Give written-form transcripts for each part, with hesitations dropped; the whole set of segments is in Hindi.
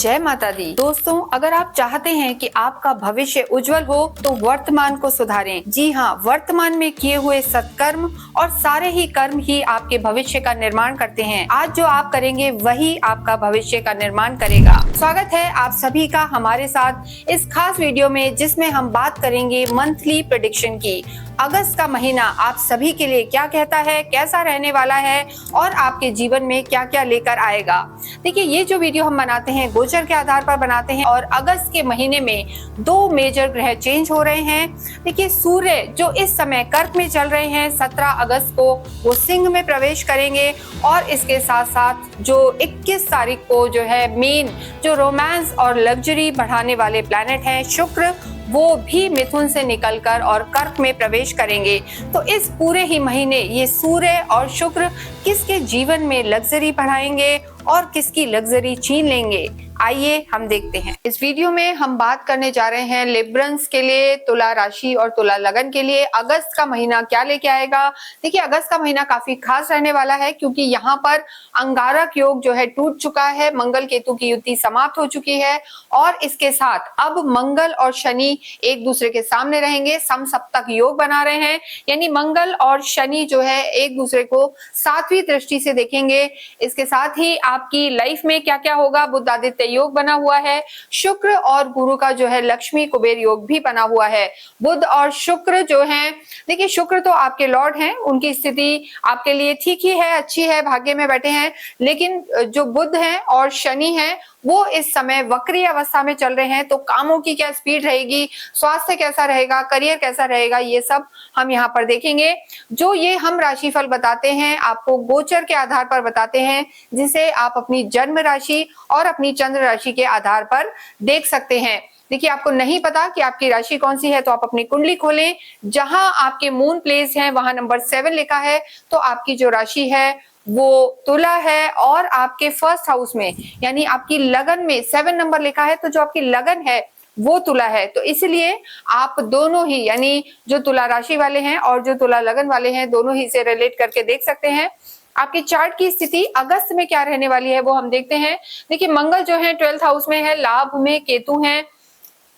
जय माता दी। दोस्तों, अगर आप चाहते हैं कि आपका भविष्य उज्जवल हो तो वर्तमान को सुधारें। जी हाँ, वर्तमान में किए हुए सत्कर्म और सारे ही कर्म ही आपके भविष्य का निर्माण करते हैं। आज जो आप करेंगे वही आपका भविष्य का निर्माण करेगा। स्वागत है आप सभी का हमारे साथ इस खास वीडियो में, जिसमें हम बात करेंगे मंथली प्रेडिक्शन की। अगस्त का महीना आप सभी के लिए क्या कहता है, कैसा रहने वाला है और आपके जीवन में क्या क्या लेकर आएगा। देखिए, ये जो वीडियो हम बनाते हैं गोचर के आधार पर बनाते हैं और अगस्त के महीने में दो मेजर ग्रह चेंज हो रहे हैं। देखिए, सूर्य जो इस समय कर्क में चल रहे हैं, 17 अगस्त को वो सिंह में प्रवेश करेंगे और इसके साथ साथ जो 21 तारीख को जो है मेन जो रोमांस और लग्जरी बढ़ाने वाले प्लैनेट हैं शुक्र, वो भी मिथुन से निकलकर और कर्क में प्रवेश करेंगे। तो इस पूरे ही महीने ये सूर्य और शुक्र किसके जीवन में लग्जरी बढ़ाएंगे और किसकी लग्जरी छीन लेंगे, आइए हम देखते हैं। इस वीडियो में हम बात करने जा रहे हैं लिब्रंस के लिए, तुला राशि और तुला लगन के लिए अगस्त का महीना क्या लेके आएगा। देखिए, अगस्त का महीना काफी खास रहने वाला है क्योंकि यहाँ पर अंगारक योग जो है टूट चुका है, मंगल केतु की युति समाप्त हो चुकी है और इसके साथ अब मंगल और शनि एक दूसरे के सामने रहेंगे, समसप्तक योग बना रहे हैं। यानी मंगल और शनि जो है एक दूसरे को सातवीं दृष्टि से देखेंगे। इसके साथ ही आपकी लाइफ में क्या क्या होगा, बुध आदित्य योग बना हुआ है, शुक्र और गुरु का जो है लक्ष्मी कुबेर योग भी बना हुआ है। बुध और शुक्र जो हैं, देखिए शुक्र तो आपके लॉर्ड हैं, उनकी स्थिति आपके लिए ठीक ही है, अच्छी है, भाग्य में बैठे हैं। लेकिन जो बुध हैं और शनि हैं वो इस समय वक्री अवस्था में चल रहे हैं। तो कामों की क्या स्पीड रहेगी, स्वास्थ्य कैसा रहेगा, करियर कैसा रहेगा, ये सब हम यहाँ पर देखेंगे। जो ये हम राशिफल बताते हैं आपको गोचर के आधार पर बताते हैं, जिसे आप अपनी जन्म राशि और अपनी चंद्र राशि के आधार पर देख सकते हैं। देखिए, आपको नहीं पता कि आपकी राशि कौन सी है तो आप अपनी कुंडली खोलें, जहां आपके मून प्लेस है वहां नंबर 7 लिखा है तो आपकी जो राशि है वो तुला है और आपके फर्स्ट हाउस में यानी आपकी लगन में 7 नंबर लिखा है तो जो आपकी लगन है वो तुला है। तो इसलिए आप दोनों ही यानी जो तुला राशि वाले हैं और जो तुला लगन वाले हैं दोनों ही से रिलेट करके देख सकते हैं आपके चार्ट की स्थिति अगस्त में क्या रहने वाली है, वो हम देखते हैं। देखिए, मंगल जो है 12th हाउस में है, लाभ में केतु हैं,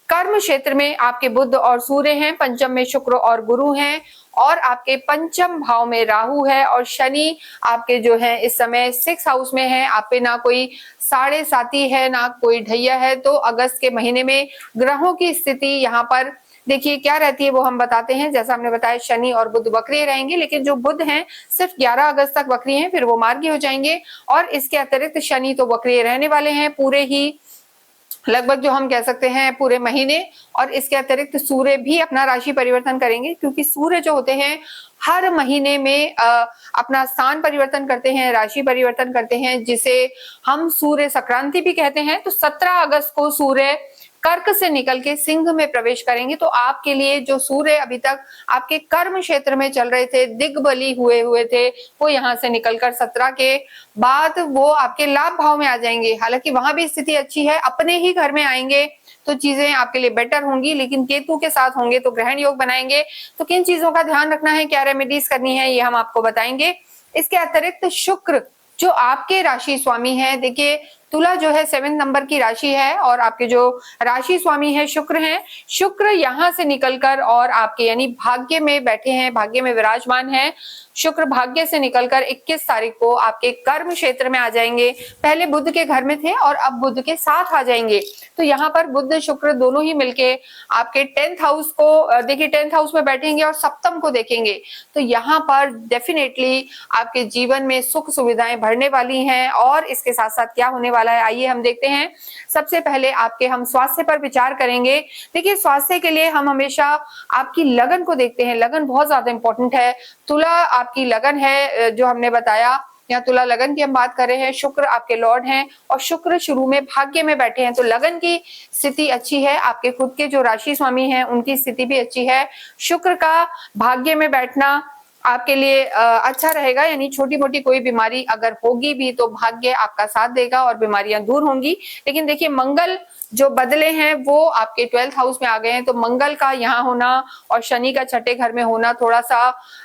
कर्म क्षेत्र में आपके बुध और सूर्य हैं, पंचम में शुक्र और गुरु हैं और आपके पंचम भाव में राहु है और शनि आपके जो है इस समय 6 हाउस में है। आप पे ना कोई साढ़े साथी है ना कोई ढैया है। तो अगस्त के महीने में ग्रहों की स्थिति यहाँ पर देखिए क्या रहती है वो हम बताते हैं। जैसा हमने बताया शनि और बुध वक्रीय रहेंगे, लेकिन जो बुध हैं सिर्फ 11 अगस्त तक वक्रीय हैं, फिर वो मार्गी हो जाएंगे। और इसके अतिरिक्त शनि तो वक्रीय रहने वाले हैं पूरे ही लगभग जो हम कह सकते हैं पूरे महीने। और इसके अतिरिक्त सूर्य भी अपना राशि परिवर्तन करेंगे क्योंकि सूर्य जो होते हैं हर महीने में अपना स्थान परिवर्तन करते हैं, राशि परिवर्तन करते हैं, जिसे हम सूर्य संक्रांति भी कहते हैं। तो 17 अगस्त को सूर्य कर्क से निकल के सिंह में प्रवेश करेंगे। तो आपके लिए जो सूर्य अभी तक आपके कर्म क्षेत्र में चल रहे थे, दिग्बली हुए थे, वो यहाँ से निकलकर 17 के बाद वो आपके लाभ भाव में आ जाएंगे। हालांकि वहां भी स्थिति अच्छी है, अपने ही घर में आएंगे तो चीजें आपके लिए बेटर होंगी। लेकिन केतु के साथ होंगे तो ग्रहण योग बनाएंगे। तो किन चीजों का ध्यान रखना है, क्या रेमेडीज करनी है, ये हम आपको बताएंगे। इसके अतिरिक्त शुक्र जो आपके राशि स्वामी है, देखिए तुला जो है 7 नंबर की राशि है और आपके जो राशि स्वामी है शुक्र हैं। शुक्र यहाँ से निकलकर और आपके यानी भाग्य में बैठे हैं, भाग्य में विराजमान है। शुक्र भाग्य से निकलकर 21 तारीख को आपके कर्म क्षेत्र में आ जाएंगे। पहले बुध के घर में थे और अब बुध के साथ आ जाएंगे। तो यहाँ पर बुध शुक्र दोनों ही मिलके आपके 10th हाउस को देखिए 10th हाउस में बैठेंगे और सप्तम को देखेंगे। तो यहाँ पर डेफिनेटली आपके जीवन में सुख सुविधाएं बढ़ने वाली हैं। और इसके साथ साथ क्या होने वाला है आइए हम देखते हैं। सबसे पहले आपके हम स्वास्थ्य पर विचार करेंगे। देखिए, स्वास्थ्य के लिए हम हमेशा आपकी लगन को देखते हैं, लगन बहुत ज्यादा इंपॉर्टेंट है। तुला आपकी लगन है जो हमने बताया, यहाँ तुला लगन की हम बात कर रहे हैं। शुक्र आपके लॉर्ड हैं और शुक्र शुरू में भाग्य में बैठे हैं, तो लगन की स्थिति अच्छी है। आपके खुद के जो राशि स्वामी हैं उनकी स्थिति भी अच्छी है। शुक्र का भाग्य में बैठना आपके लिए अच्छा रहेगा, यानी छोटी मोटी कोई बीमारी अगर होगी भी तो भाग्य आपका साथ देगा और बीमारियां दूर होंगी। लेकिन देखिए मंगल जो बदले हैं वो आपके 12th हाउस में आ गए हैं, तो मंगल का यहाँ होना और शनि का छठे घर में होना थोड़ा सा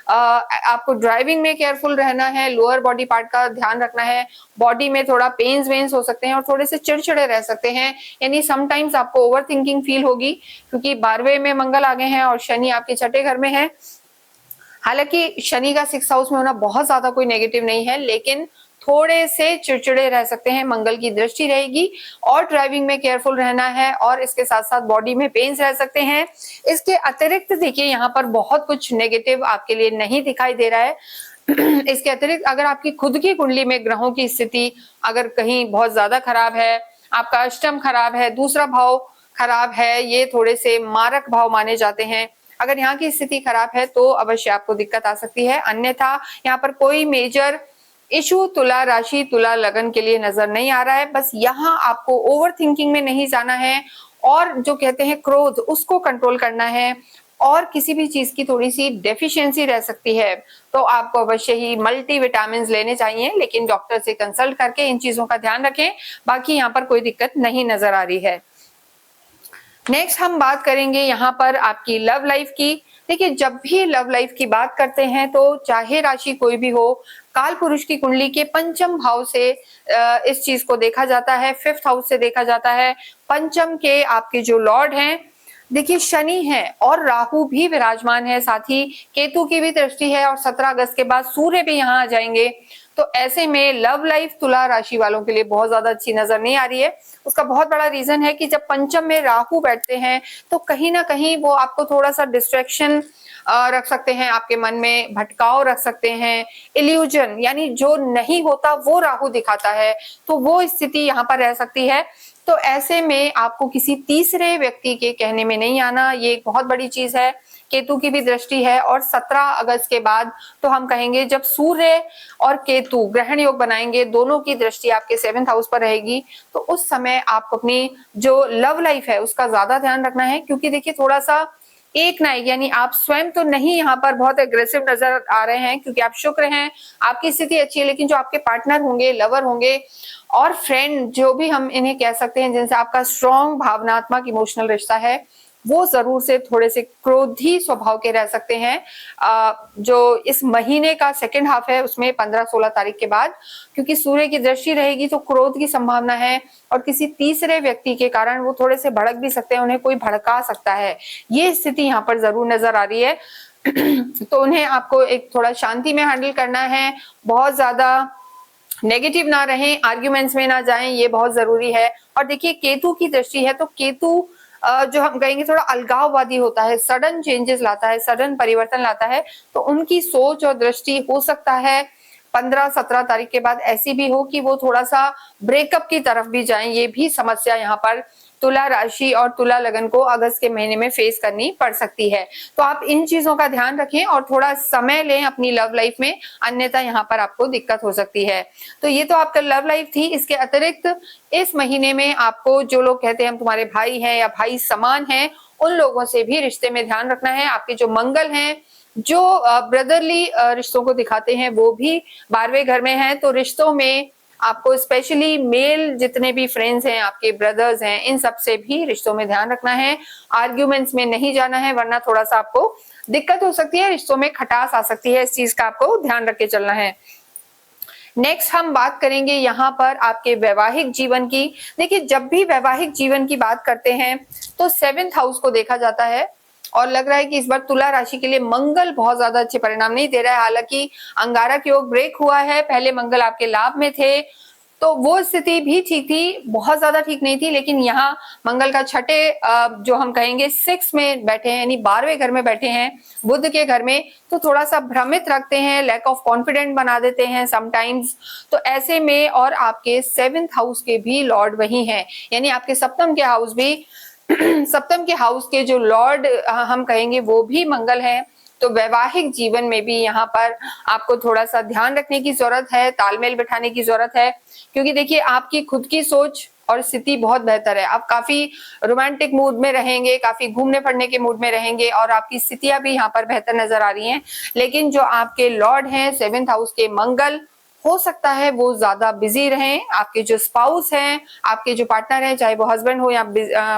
आपको ड्राइविंग में केयरफुल रहना है, लोअर बॉडी पार्ट का ध्यान रखना है, बॉडी में थोड़ा पेन्स वेन्स हो सकते हैं और थोड़े से चिड़चिड़े रह सकते हैं, यानी समटाइम्स आपको ओवर थिंकिंग फील होगी क्योंकि 12वें में मंगल आ गए हैं और शनि आपके छठे घर में है। हालांकि शनि का 6th हाउस में होना बहुत ज्यादा कोई नेगेटिव नहीं है, लेकिन थोड़े से चिड़चिड़े रह सकते हैं, मंगल की दृष्टि रहेगी और ड्राइविंग में केयरफुल रहना है और इसके साथ साथ बॉडी में पेन्स रह सकते हैं। इसके अतिरिक्त देखिए यहाँ पर बहुत कुछ नेगेटिव आपके लिए नहीं दिखाई दे रहा है। इसके अतिरिक्त अगर आपकी खुद की कुंडली में ग्रहों की स्थिति अगर कहीं बहुत ज्यादा खराब है, आपका अष्टम खराब है, दूसरा भाव खराब है, ये थोड़े से मारक भाव माने जाते हैं, अगर यहाँ की स्थिति खराब है तो अवश्य आपको दिक्कत आ सकती है। अन्यथा यहाँ पर कोई मेजर इशू तुला राशि तुला लगन के लिए नजर नहीं आ रहा है। बस यहाँ आपको ओवर थिंकिंग में नहीं जाना है और जो कहते हैं क्रोध उसको कंट्रोल करना है और किसी भी चीज की थोड़ी सी डेफिशिएंसी रह सकती है तो आपको अवश्य ही मल्टी विटामिन लेने चाहिए, लेकिन डॉक्टर से कंसल्ट करके इन चीजों का ध्यान रखें। बाकी यहाँ पर कोई दिक्कत नहीं नजर आ रही है। नेक्स्ट हम बात करेंगे यहाँ पर आपकी लव लाइफ की। देखिए जब भी लव लाइफ की बात करते हैं तो चाहे राशि कोई भी हो, काल पुरुष की कुंडली के पंचम भाव से इस चीज को देखा जाता है, 5th हाउस से देखा जाता है। पंचम के आपके जो लॉर्ड हैं देखिए शनि है और राहु भी विराजमान है, साथ ही केतु की भी दृष्टि है और 17 अगस्त के बाद सूर्य भी यहाँ आ जाएंगे। तो ऐसे में लव लाइफ तुला राशि वालों के लिए बहुत ज्यादा अच्छी नजर नहीं आ रही है। उसका बहुत बड़ा रीजन है कि जब पंचम में राहु बैठते हैं तो कहीं ना कहीं वो आपको थोड़ा सा डिस्ट्रैक्शन रख सकते हैं, आपके मन में भटकाव रख सकते हैं, इल्यूजन यानी जो नहीं होता वो राहु दिखाता है, तो वो स्थिति यहाँ पर रह सकती है। तो ऐसे में आपको किसी तीसरे व्यक्ति के कहने में नहीं आना, ये एक बहुत बड़ी चीज है। केतु की भी दृष्टि है और 17 अगस्त के बाद तो हम कहेंगे जब सूर्य और केतु ग्रहण योग बनाएंगे, दोनों की दृष्टि आपके 7th हाउस पर रहेगी, तो उस समय आप अपनी जो लव लाइफ है उसका ज्यादा ध्यान रखना है। क्योंकि देखिए थोड़ा सा एक ना एक यानी आप स्वयं तो नहीं यहाँ पर बहुत एग्रेसिव नजर आ रहे हैं क्योंकि आप शुक्र हैं, आपकी स्थिति अच्छी है, लेकिन जो आपके पार्टनर होंगे, लवर होंगे और फ्रेंड जो भी हम इन्हें कह सकते हैं, जिनसे आपका स्ट्रॉन्ग भावनात्मक इमोशनल रिश्ता है, वो जरूर से थोड़े से क्रोधी स्वभाव के रह सकते हैं। जो इस महीने का 2nd हाफ है उसमें 15-16 तारीख के बाद, क्योंकि सूर्य की दृष्टि रहेगी तो क्रोध की संभावना है और किसी तीसरे व्यक्ति के कारण वो थोड़े से भड़क भी सकते हैं, उन्हें कोई भड़का सकता है, ये स्थिति यहाँ पर जरूर नजर आ रही है। तो उन्हें आपको एक थोड़ा शांति में हैंडल करना है, बहुत ज्यादा नेगेटिव ना रहें, आर्ग्यूमेंट्स में ना जाएं, ये बहुत जरूरी है। और देखिए केतु की दृष्टि है तो केतु जो हम कहेंगे थोड़ा अलगाववादी होता है, सडन चेंजेस लाता है, सडन परिवर्तन लाता है, तो उनकी सोच और दृष्टि हो सकता है 15-17 तारीख के बाद ऐसी भी हो कि वो थोड़ा सा ब्रेकअप की तरफ भी जाएं। ये भी समस्या यहाँ पर तुला राशि और तुला लगन को अगस्त के महीने में फेस करनी पड़ सकती है। तो आप इन चीजों का ध्यान रखें और थोड़ा समय लें अपनी लव लाइफ में, अन्यथा यहाँ पर आपको दिक्कत हो सकती है। तो ये तो आपका लव लाइफ थी। इसके अतिरिक्त इस महीने में आपको जो लोग कहते हैं हम तुम्हारे भाई हैं या भाई समान हैं, उन लोगों से भी रिश्ते में ध्यान रखना है। आपके जो मंगल हैं जो ब्रदरली रिश्तों को दिखाते हैं वो भी 12वें घर में है, तो रिश्तों में आपको स्पेशली मेल जितने भी फ्रेंड्स हैं, आपके ब्रदर्स हैं, इन सब से भी रिश्तों में ध्यान रखना है। आर्ग्यूमेंट्स में नहीं जाना है वरना थोड़ा सा आपको दिक्कत हो सकती है, रिश्तों में खटास आ सकती है, इस चीज का आपको ध्यान रख के चलना है। नेक्स्ट हम बात करेंगे यहाँ पर आपके वैवाहिक जीवन की। देखिए जब भी वैवाहिक जीवन की बात करते हैं तो 7th हाउस को देखा जाता है और लग रहा है कि इस बार तुला राशि के लिए मंगल बहुत ज्यादा अच्छे परिणाम नहीं दे रहा है। हालांकि अंगारक योग ब्रेक हुआ है, पहले मंगल आपके लाभ में थे तो वो स्थिति भी ठीक थी, बहुत ज्यादा ठीक नहीं थी, लेकिन यहाँ मंगल का छठे जो हम कहेंगे 6 में बैठे हैं, यानी 12वें घर में बैठे हैं बुध के घर में, तो थोड़ा सा भ्रमित रखते हैं, लैक ऑफ कॉन्फिडेंट बना देते हैं समटाइम्स। तो ऐसे में और आपके 7th हाउस के भी लॉर्ड वही हैं, यानी आपके सप्तम के हाउस भी सप्तम के हाउस के जो लॉर्ड हम कहेंगे वो भी मंगल है। तो वैवाहिक जीवन में भी यहाँ पर आपको थोड़ा सा ध्यान रखने की जरूरत है, तालमेल बिठाने की जरूरत है, क्योंकि देखिए आपकी खुद की सोच और स्थिति बहुत बेहतर है। आप काफी रोमांटिक मूड में रहेंगे, काफी घूमने फिरने के मूड में रहेंगे और आपकी स्थितियां भी यहाँ पर बेहतर नजर आ रही हैं। लेकिन जो आपके लॉर्ड हैं 7th हाउस के मंगल, हो सकता है वो ज्यादा बिजी रहें। आपके जो स्पाउस हैं, आपके जो पार्टनर हैं, चाहे वो हस्बैंड हो या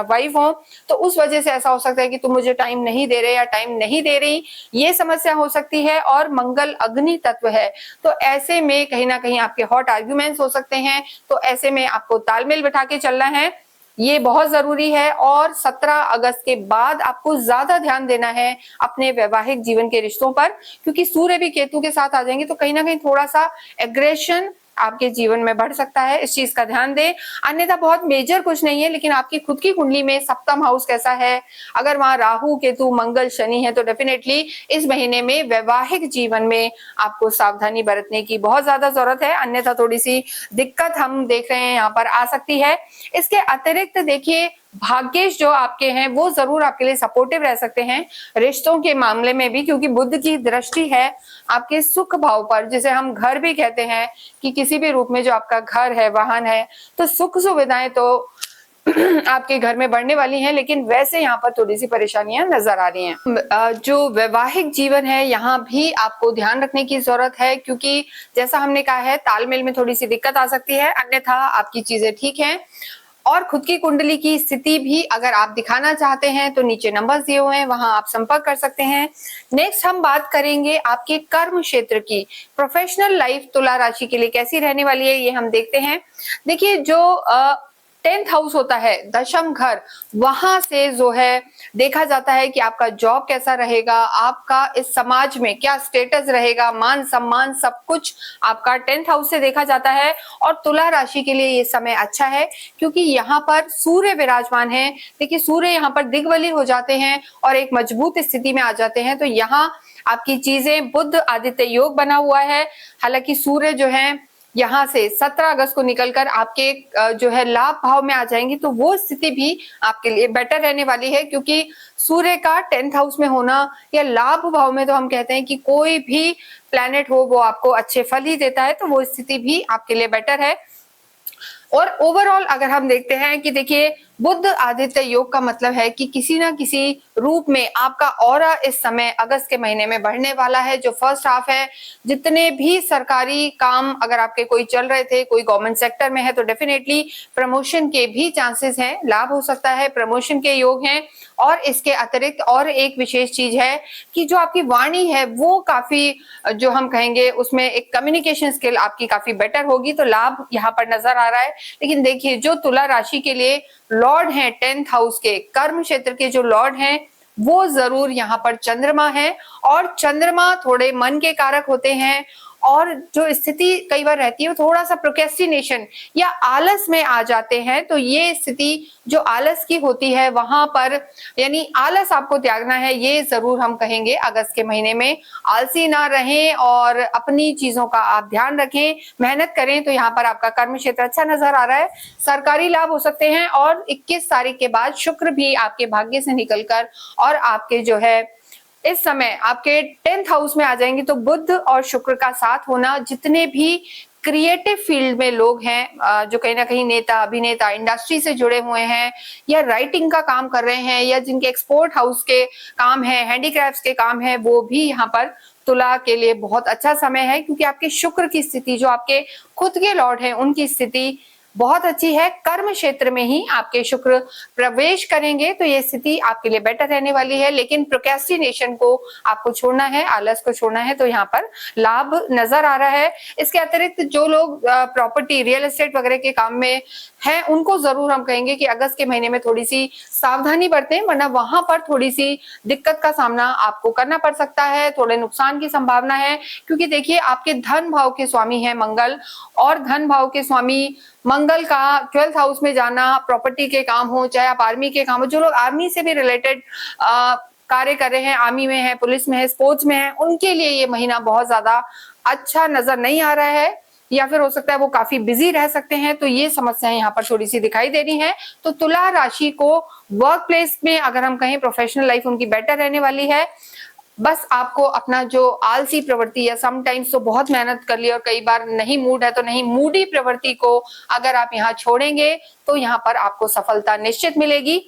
वाइफ हो, तो उस वजह से ऐसा हो सकता है कि तुम मुझे टाइम नहीं दे रहे या टाइम नहीं दे रही, ये समस्या हो सकती है। और मंगल अग्नि तत्व है, तो ऐसे में कहीं ना कहीं आपके हॉट आर्ग्यूमेंट्स हो सकते हैं। तो ऐसे में आपको तालमेल बिठा के चलना है, ये बहुत जरूरी है। और 17 अगस्त के बाद आपको ज्यादा ध्यान देना है अपने वैवाहिक जीवन के रिश्तों पर, क्योंकि सूर्य भी केतु के साथ आ जाएंगे, तो कहीं ना कहीं थोड़ा सा एग्रेशन आपके जीवन में बढ़ सकता है। इस चीज का ध्यान दें। अन्यथा बहुत मेजर कुछ नहीं है, लेकिन आपकी खुद की कुंडली में सप्तम हाउस कैसा है, अगर वहां राहु केतु मंगल शनि है, तो डेफिनेटली इस महीने में वैवाहिक जीवन में आपको सावधानी बरतने की बहुत ज्यादा जरूरत है। अन्यथा थोड़ी सी दिक्कत हम देख रहे हैं यहाँ पर आ सकती है। इसके अतिरिक्त देखिए, भाग्येश जो आपके हैं वो जरूर आपके लिए सपोर्टिव रह सकते हैं रिश्तों के मामले में भी, क्योंकि बुध की दृष्टि है आपके सुख भाव पर, जिसे हम घर भी कहते हैं कि किसी भी रूप में जो आपका घर है, वाहन है, तो सुख सुविधाएं तो आपके घर में बढ़ने वाली हैं। लेकिन वैसे यहाँ पर थोड़ी सी परेशानियां नजर आ रही हैं। जो वैवाहिक जीवन है यहाँ भी आपको ध्यान रखने की जरूरत है, क्योंकि जैसा हमने कहा है तालमेल में थोड़ी सी दिक्कत आ सकती है। अन्यथा आपकी चीजें ठीक हैं। और खुद की कुंडली की स्थिति भी अगर आप दिखाना चाहते हैं तो नीचे नंबर्स दिए हुए हैं, वहां आप संपर्क कर सकते हैं। नेक्स्ट हम बात करेंगे आपके कर्म क्षेत्र की। प्रोफेशनल लाइफ तुला राशि के लिए कैसी रहने वाली है, ये हम देखते हैं। देखिए, जो 10th हाउस होता है, दशम घर, वहां से जो है देखा जाता है कि आपका जॉब कैसा रहेगा, आपका इस समाज में क्या स्टेटस रहेगा, मान सम्मान सब कुछ आपका 10th हाउस से देखा जाता है। और तुला राशि के लिए ये समय अच्छा है, क्योंकि यहाँ पर सूर्य विराजमान है। देखिए, सूर्य यहाँ पर दिग्बली हो जाते हैं और एक मजबूत स्थिति में आ जाते हैं, तो यहाँ आपकी चीजें, बुध आदित्य योग बना हुआ है। हालांकि सूर्य जो है यहाँ से 17 अगस्त को निकलकर आपके जो है लाभ भाव में आ जाएंगी, तो वो स्थिति भी आपके लिए बेटर रहने वाली है, क्योंकि सूर्य का 10th हाउस में होना या लाभ भाव में, तो हम कहते हैं कि कोई भी प्लैनेट हो वो आपको अच्छे फल ही देता है, तो वो स्थिति भी आपके लिए बेटर है। और ओवरऑल अगर हम देखते हैं कि देखिए, बुध आदित्य योग का मतलब है कि किसी ना किसी रूप में आपका ऑरा इस समय अगस्त के महीने में बढ़ने वाला है। जो फर्स्ट हाफ है, जितने भी सरकारी काम अगर आपके कोई चल रहे थे, कोई गवर्नमेंट सेक्टर में है, तो डेफिनेटली प्रमोशन के भी चांसेस हैं, लाभ हो सकता है, प्रमोशन के योग हैं। और इसके अतिरिक्त और एक विशेष चीज है कि जो आपकी वाणी है वो काफी, जो हम कहेंगे उसमें एक कम्युनिकेशन स्किल आपकी काफी बेटर होगी, तो लाभ यहाँ पर नजर आ रहा है। लेकिन देखिए, जो तुला राशि के लिए लॉर्ड हैं 10th हाउस के, कर्म क्षेत्र के जो लॉर्ड हैं, वो जरूर यहाँ पर चंद्रमा है। और चंद्रमा थोड़े मन के कारक होते हैं, और जो स्थिति कई बार रहती है वो थोड़ा सा प्रोक्रेस्टिनेशन या आलस में आ जाते हैं। तो ये स्थिति जो आलस की होती है, वहां पर यानी आलस आपको त्यागना है, ये जरूर हम कहेंगे। अगस्त के महीने में आलसी ना रहें और अपनी चीजों का आप ध्यान रखें, मेहनत करें, तो यहाँ पर आपका कर्म क्षेत्र अच्छा नजर आ रहा है। सरकारी लाभ हो सकते हैं। और 21 तारीख के बाद शुक्र भी आपके भाग्य से निकलकर और आपके जो है इस समय आपके 10th हाउस में आ जाएंगे, तो बुध और शुक्र का साथ होना, जितने भी क्रिएटिव फील्ड में लोग हैं, जो कहीं ना कहीं नेता, अभिनेता, इंडस्ट्री से जुड़े हुए हैं, या राइटिंग का काम कर रहे हैं, या जिनके एक्सपोर्ट हाउस के काम है, हैंडीक्राफ्ट्स के काम है, वो भी यहाँ पर तुला के लिए बहुत अच्छा समय है, क्योंकि आपके शुक्र की स्थिति, जो आपके खुद के लॉर्ड हैं, उनकी स्थिति बहुत अच्छी है। कर्म क्षेत्र में ही आपके शुक्र प्रवेश करेंगे, तो ये स्थिति आपके लिए बेटर रहने वाली है। लेकिन प्रोक्रेस्टिनेशन को आपको छोड़ना है, आलस को छोड़ना है, तो यहाँ पर लाभ नजर आ रहा है। इसके अतिरिक्त जो लोग प्रॉपर्टी, रियल एस्टेट वगैरह के काम में हैं, उनको जरूर हम कहेंगे कि अगस्त के महीने में थोड़ी सी सावधानी बरतें, वरना वहां पर थोड़ी सी दिक्कत का सामना आपको करना पड़ सकता है, थोड़े नुकसान की संभावना है। क्योंकि देखिए, आपके धन भाव के स्वामी है मंगल, और धन भाव के स्वामी मंगल का 12th हाउस में जाना, प्रॉपर्टी के काम हो, चाहे आप आर्मी के काम हो, जो लोग आर्मी से भी रिलेटेड कार्य कर रहे हैं, आर्मी में है, पुलिस में है, स्पोर्ट्स में है, उनके लिए ये महीना बहुत ज्यादा अच्छा नजर नहीं आ रहा है, या फिर हो सकता है वो काफी बिजी रह सकते हैं। तो ये समस्याएं यहाँ पर थोड़ी सी दिखाई दे रही हैं। तो तुला राशि को वर्क प्लेस में अगर हम कहें, प्रोफेशनल लाइफ उनकी बेटर रहने वाली है। बस आपको अपना जो आलसी प्रवृत्ति या समटाइम्स तो बहुत मेहनत कर ली और कई बार नहीं मूड है तो नहीं, मूडी प्रवृत्ति को अगर आप यहाँ छोड़ेंगे तो यहाँ पर आपको सफलता निश्चित मिलेगी।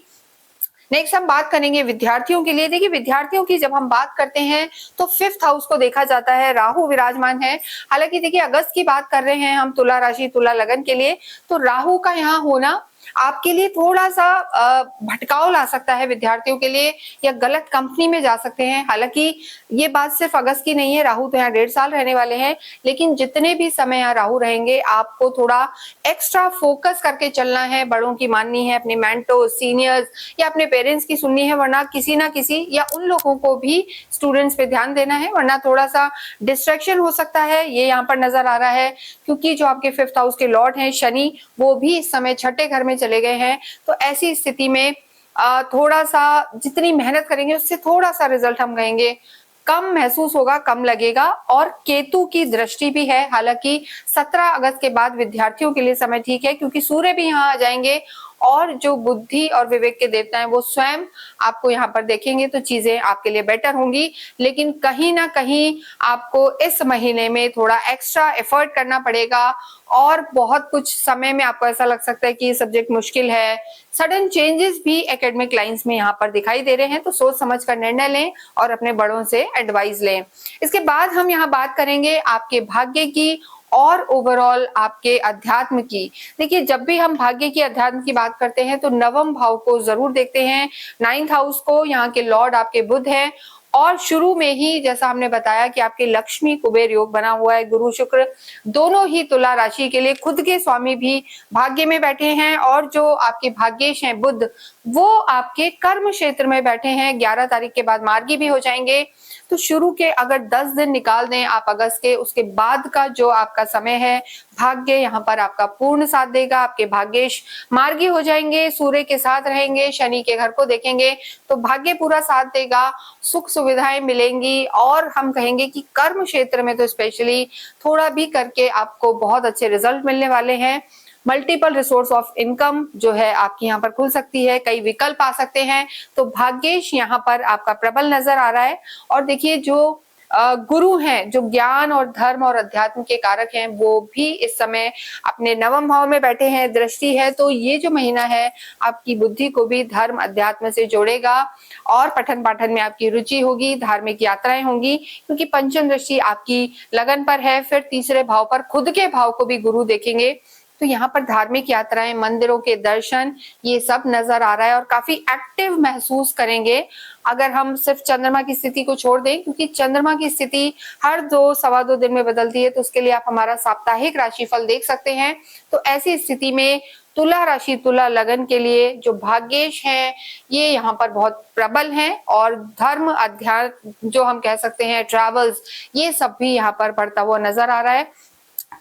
नेक्स्ट हम बात करेंगे विद्यार्थियों के लिए। देखिए विद्यार्थियों की जब हम बात करते हैं तो 5th हाउस को देखा जाता है, राहु विराजमान है। हालांकि देखिए अगस्त की बात कर रहे हैं हम तुला राशि तुला लगन के लिए, तो राहु का यहाँ होना आपके लिए थोड़ा सा भटकाव ला सकता है विद्यार्थियों के लिए, या गलत कंपनी में जा सकते हैं। हालांकि ये बात सिर्फ अगस्त की नहीं है, राहु तो यहाँ 1.5 साल रहने वाले हैं, लेकिन जितने भी समय यहाँ राहु रहेंगे आपको थोड़ा एक्स्ट्रा फोकस करके चलना है, बड़ों की माननी है, अपने मेंटोर सीनियर्स या अपने पेरेंट्स की सुननी है, वरना किसी ना किसी या उन लोगों को भी स्टूडेंट्स पे ध्यान देना है, वरना थोड़ा सा डिस्ट्रैक्शन हो सकता है, ये यहाँ पर नजर आ रहा है। क्योंकि जो आपके 5th हाउस के लॉर्ड हैं शनि, वो भी इस समय छठे घर में चले गए हैं, तो ऐसी स्थिति में थोड़ा सा जितनी मेहनत करेंगे उससे थोड़ा सा रिजल्ट हम कहेंगे कम महसूस होगा, कम लगेगा। और केतु की दृष्टि भी है, हालांकि 17 अगस्त के बाद विद्यार्थियों के लिए समय ठीक है, क्योंकि सूर्य भी यहाँ आ जाएंगे और जो बुद्धि और विवेक के देवता हैं वो स्वयं आपको यहाँ पर देखेंगे, तो चीजें आपके लिए बेटर होंगी। लेकिन कहीं ना कहीं आपको इस महीने में थोड़ा एक्स्ट्रा एफर्ट करना पड़ेगा और बहुत कुछ समय में आपको ऐसा लग सकता है कि ये सब्जेक्ट मुश्किल है। सडन चेंजेस भी एकेडमिक लाइंस में यहाँ पर दिखाई दे रहे हैं, तो सोच समझ कर निर्णय लें और अपने बड़ों से एडवाइस लें। इसके बाद हम यहाँ बात करेंगे आपके भाग्य की और ओवरऑल आपके अध्यात्म की। देखिए जब भी हम भाग्य की अध्यात्म की बात करते हैं तो नवम भाव को जरूर देखते हैं, 9th हाउस को, यहाँ के लॉर्ड आपके बुध हैं और शुरू में ही जैसा हमने बताया कि आपके लक्ष्मी कुबेर योग बना हुआ है, गुरु शुक्र दोनों ही तुला राशि के लिए खुद के स्वामी भी भाग्य में बैठे हैं, और जो आपके भाग्येश हैं बुध वो आपके कर्म क्षेत्र में बैठे हैं, 11 तारीख के बाद मार्गी भी हो जाएंगे। तो शुरू के अगर 10 दिन निकाल दें आप अगस्त के, उसके बाद का जो आपका समय है भाग्य यहाँ पर आपका पूर्ण साथ देगा, आपके भाग्येश मार्गी हो जाएंगे, सूर्य के साथ रहेंगे, शनि के घर को देखेंगे, तो भाग्य पूरा साथ देगा, सुख सुविधाएं मिलेंगी। और हम कहेंगे कि कर्म क्षेत्र में तो स्पेशली थोड़ा भी करके आपको बहुत अच्छे रिजल्ट मिलने वाले हैं। मल्टीपल रिसोर्स ऑफ इनकम जो है आपकी यहाँ पर खुल सकती है, कई विकल्प आ सकते हैं, तो भाग्येश यहाँ पर आपका प्रबल नजर आ रहा है। और देखिए जो गुरु हैं, जो ज्ञान और धर्म और अध्यात्म के कारक हैं, वो भी इस समय अपने नवम भाव में बैठे हैं, दृष्टि है, तो ये जो महीना है आपकी बुद्धि को भी धर्म अध्यात्म से जोड़ेगा और पठन पाठन में आपकी रुचि होगी, धार्मिक यात्राएं होंगी, क्योंकि पंचम दृष्टि आपकी लगन पर है, फिर तीसरे भाव पर खुद के भाव को भी गुरु देखेंगे, तो यहाँ पर धार्मिक यात्राएं, मंदिरों के दर्शन, ये सब नजर आ रहा है और काफी एक्टिव महसूस करेंगे अगर हम सिर्फ चंद्रमा की स्थिति को छोड़ दें, क्योंकि चंद्रमा की स्थिति हर 2-2.25 दिन में बदलती है, तो उसके लिए आप हमारा साप्ताहिक राशिफल देख सकते हैं। तो ऐसी स्थिति में तुला राशि तुला लगन के लिए जो भाग्येश हैं ये यहाँ पर बहुत प्रबल हैं, और धर्म अध्यात्म जो हम कह सकते हैं ट्रैवल्स, ये सब भी यहाँ पर बढ़ता हुआ नजर आ रहा है।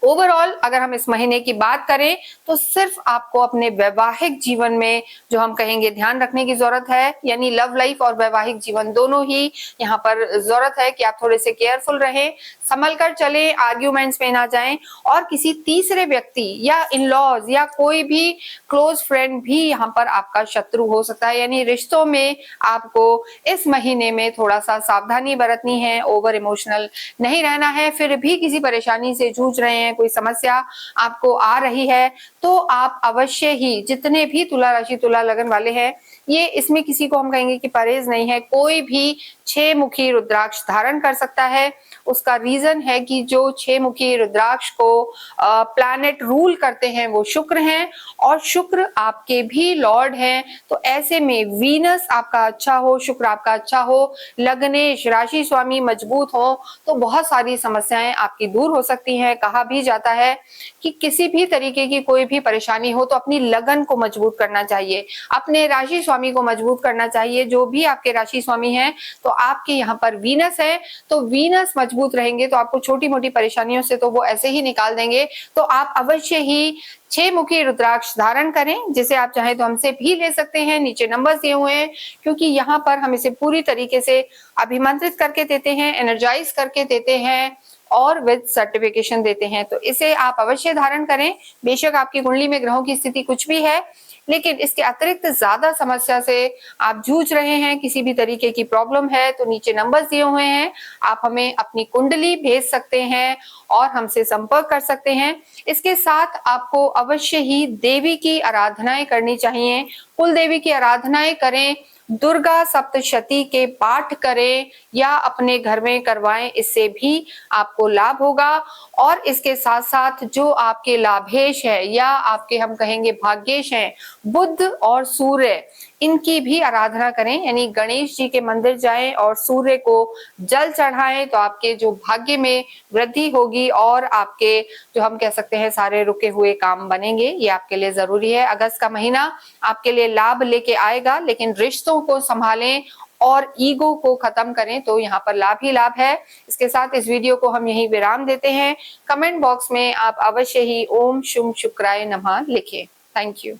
ओवरऑल अगर हम इस महीने की बात करें तो सिर्फ आपको अपने वैवाहिक जीवन में जो हम कहेंगे ध्यान रखने की जरूरत है, यानी लव लाइफ और वैवाहिक जीवन दोनों ही यहाँ पर जरूरत है कि आप थोड़े से केयरफुल रहें, संभल कर चलें, आर्ग्यूमेंट्स में ना जाएं, और किसी तीसरे व्यक्ति या इन लॉज या कोई भी क्लोज फ्रेंड भी यहाँ पर आपका शत्रु हो सकता है, यानी रिश्तों में आपको इस महीने में थोड़ा सा सावधानी बरतनी है, ओवर इमोशनल नहीं रहना है। फिर भी किसी परेशानी से जूझ रहे हैं, कोई समस्या आपको आ रही है, तो आप अवश्य ही, जितने भी तुला राशि तुला लगन वाले हैं, ये इसमें किसी को हम कहेंगे कि परहेज नहीं है, कोई भी 6 मुखी रुद्राक्ष धारण कर सकता है। उसका रीजन है कि जो 6 मुखी रुद्राक्ष को प्लैनेट रूल करते हैं वो शुक्र हैं, और शुक्र आपके भी लॉर्ड हैं, तो ऐसे में वीनस आपका अच्छा हो, शुक्र आपका अच्छा हो, लग्नेश राशि स्वामी मजबूत हो, तो बहुत सारी समस्याएं आपकी दूर हो सकती हैं। कहा भी जाता है कि किसी भी तरीके की कोई भी परेशानी हो तो अपनी लगन को मजबूत करना चाहिए, अपने राशि स्वामी को मजबूत करना चाहिए। जो भी आपके राशि स्वामी हैं, तो आपके यहाँ पर वीनस है, तो वीनस मजबूत रहेंगे तो आपको छोटी मोटी परेशानियों से तो वो ऐसे ही निकाल देंगे। तो आप अवश्य ही 6 मुखी रुद्राक्ष धारण करें, जिसे आप चाहे तो हमसे भी ले सकते हैं, नीचे नंबर्स दिए हुए हैं, क्योंकि यहाँ पर हम इसे पूरी तरीके से अभिमंत्रित करके देते हैं, एनर्जाइज करके देते हैं और विद सर्टिफिकेशन देते हैं। तो इसे आप अवश्य धारण करें, बेशक आपकी कुंडली में ग्रहों की स्थिति कुछ भी है, लेकिन इसके अतिरिक्त ज्यादा समस्या से आप जूझ रहे हैं, किसी भी तरीके की प्रॉब्लम है, तो नीचे नंबर्स दिए हुए हैं, आप हमें अपनी कुंडली भेज सकते हैं और हमसे संपर्क कर सकते हैं। इसके साथ आपको अवश्य ही देवी की आराधनाएं करनी चाहिए, कुल देवी की आराधनाएं करें, दुर्गा सप्तशती के पाठ करें या अपने घर में करवाएं, इससे भी आपको लाभ होगा। और इसके साथ साथ जो आपके लाभेश है या आपके हम कहेंगे भाग्येश हैं, बुध और सूर्य, इनकी भी आराधना करें, यानी गणेश जी के मंदिर जाएं और सूर्य को जल चढ़ाएं, तो आपके जो भाग्य में वृद्धि होगी और आपके जो हम कह सकते हैं सारे रुके हुए काम बनेंगे। ये आपके लिए जरूरी है। अगस्त का महीना आपके लिए लाभ लेके आएगा, लेकिन रिश्तों को संभालें और ईगो को खत्म करें, तो यहाँ पर लाभ ही लाभ है। इसके साथ इस वीडियो को हम यहीं विराम देते हैं। कमेंट बॉक्स में आप अवश्य ही ओम शुभ शुक्राय नमः लिखें। Thank you.